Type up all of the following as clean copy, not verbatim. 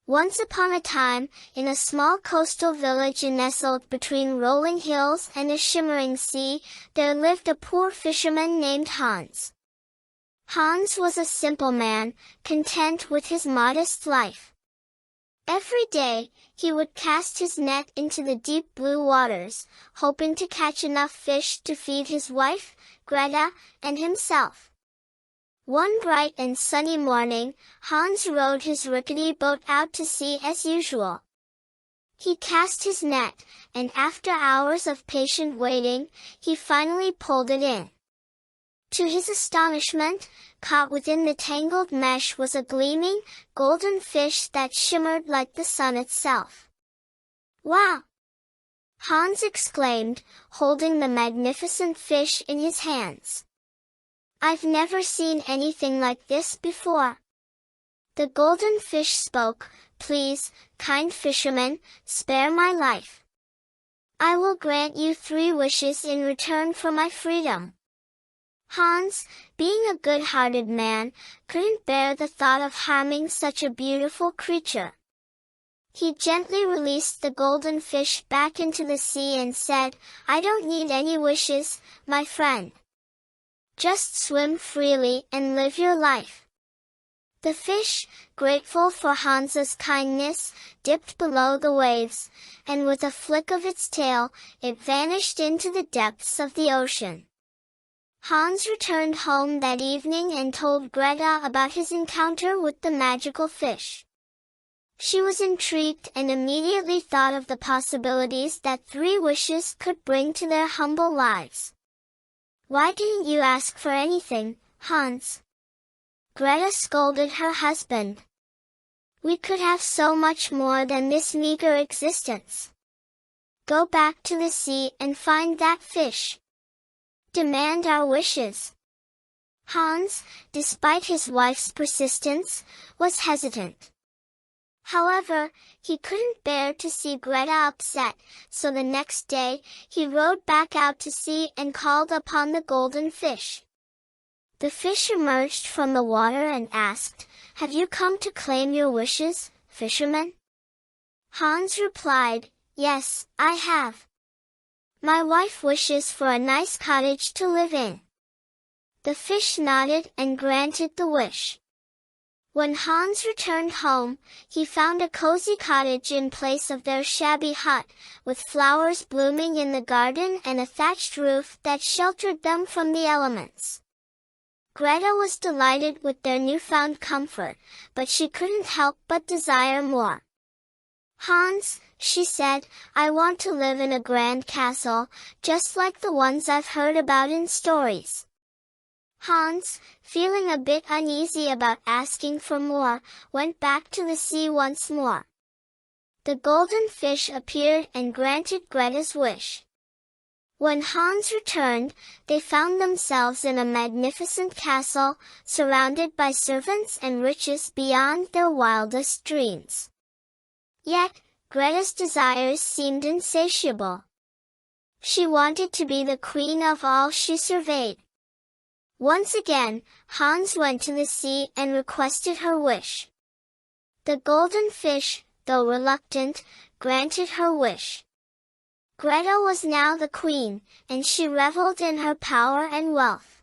Once upon a time, in a small coastal village nestled between rolling hills and a shimmering sea, there lived a poor fisherman named Hans. Hans was a simple man, content with his modest life. Every day, he would cast his net into the deep blue waters, hoping to catch enough fish to feed his wife, Greta, and himself. One bright and sunny morning, Hans rowed his rickety boat out to sea as usual. He cast his net, and after hours of patient waiting, he finally pulled it in. To his astonishment, caught within the tangled mesh was a gleaming, golden fish that shimmered like the sun itself. "Wow!" Hans exclaimed, holding the magnificent fish in his hands. "I've never seen anything like this before." The golden fish spoke, "Please, kind fisherman, spare my life. I will grant you 3 wishes in return for my freedom." Hans, being a good-hearted man, couldn't bear the thought of harming such a beautiful creature. He gently released the golden fish back into the sea and said, "I don't need any wishes, my friend. Just swim freely and live your life." The fish, grateful for Hans's kindness, dipped below the waves, and with a flick of its tail, it vanished into the depths of the ocean. Hans returned home that evening and told Greta about his encounter with the magical fish. She was intrigued and immediately thought of the possibilities that 3 wishes could bring to their humble lives. "Why didn't you ask for anything, Hans?" Greta scolded her husband. "We could have so much more than this meager existence. Go back to the sea and find that fish. Demand our wishes." Hans, despite his wife's persistence, was hesitant. However, he couldn't bear to see Greta upset, so the next day, he rowed back out to sea and called upon the golden fish. The fish emerged from the water and asked, "Have you come to claim your wishes, fisherman?" Hans replied, "Yes, I have. My wife wishes for a nice cottage to live in." The fish nodded and granted the wish. When Hans returned home, he found a cozy cottage in place of their shabby hut, with flowers blooming in the garden and a thatched roof that sheltered them from the elements. Greta was delighted with their newfound comfort, but she couldn't help but desire more. "Hans," she said, "I want to live in a grand castle, just like the ones I've heard about in stories." Hans, feeling a bit uneasy about asking for more, went back to the sea once more. The golden fish appeared and granted Greta's wish. When Hans returned, they found themselves in a magnificent castle, surrounded by servants and riches beyond their wildest dreams. Yet, Greta's desires seemed insatiable. She wanted to be the queen of all she surveyed. Once again, Hans went to the sea and requested her wish. The golden fish, though reluctant, granted her wish. Greta was now the queen, and she reveled in her power and wealth.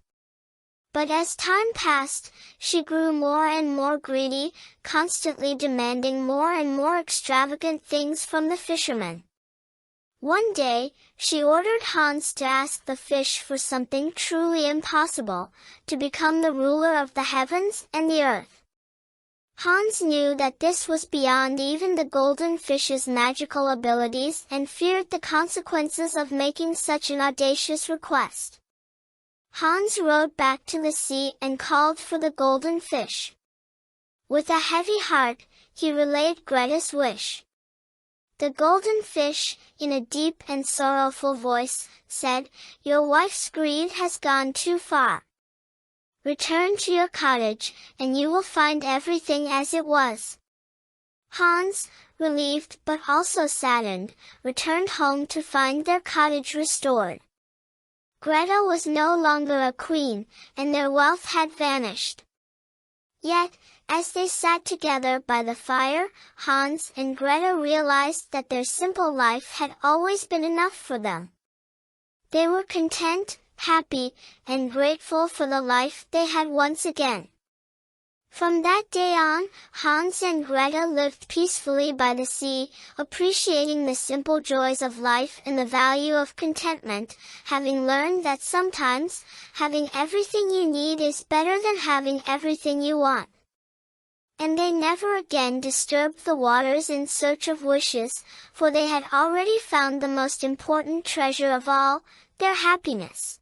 But as time passed, she grew more and more greedy, constantly demanding more and more extravagant things from the fisherman. One day, she ordered Hans to ask the fish for something truly impossible, to become the ruler of the heavens and the earth. Hans knew that this was beyond even the golden fish's magical abilities and feared the consequences of making such an audacious request. Hans rowed back to the sea and called for the golden fish. With a heavy heart, he relayed Greta's wish. The golden fish, in a deep and sorrowful voice, said, "Your wife's greed has gone too far. Return to your cottage, and you will find everything as it was." Hans, relieved but also saddened, returned home to find their cottage restored. Greta was no longer a queen, and their wealth had vanished. Yet, As they sat together by the fire, Hans and Greta realized that their simple life had always been enough for them. They were content, happy, and grateful for the life they had once again. From that day on, Hans and Greta lived peacefully by the sea, appreciating the simple joys of life and the value of contentment, having learned that sometimes, having everything you need is better than having everything you want. And they never again disturbed the waters in search of wishes, for they had already found the most important treasure of all, their happiness.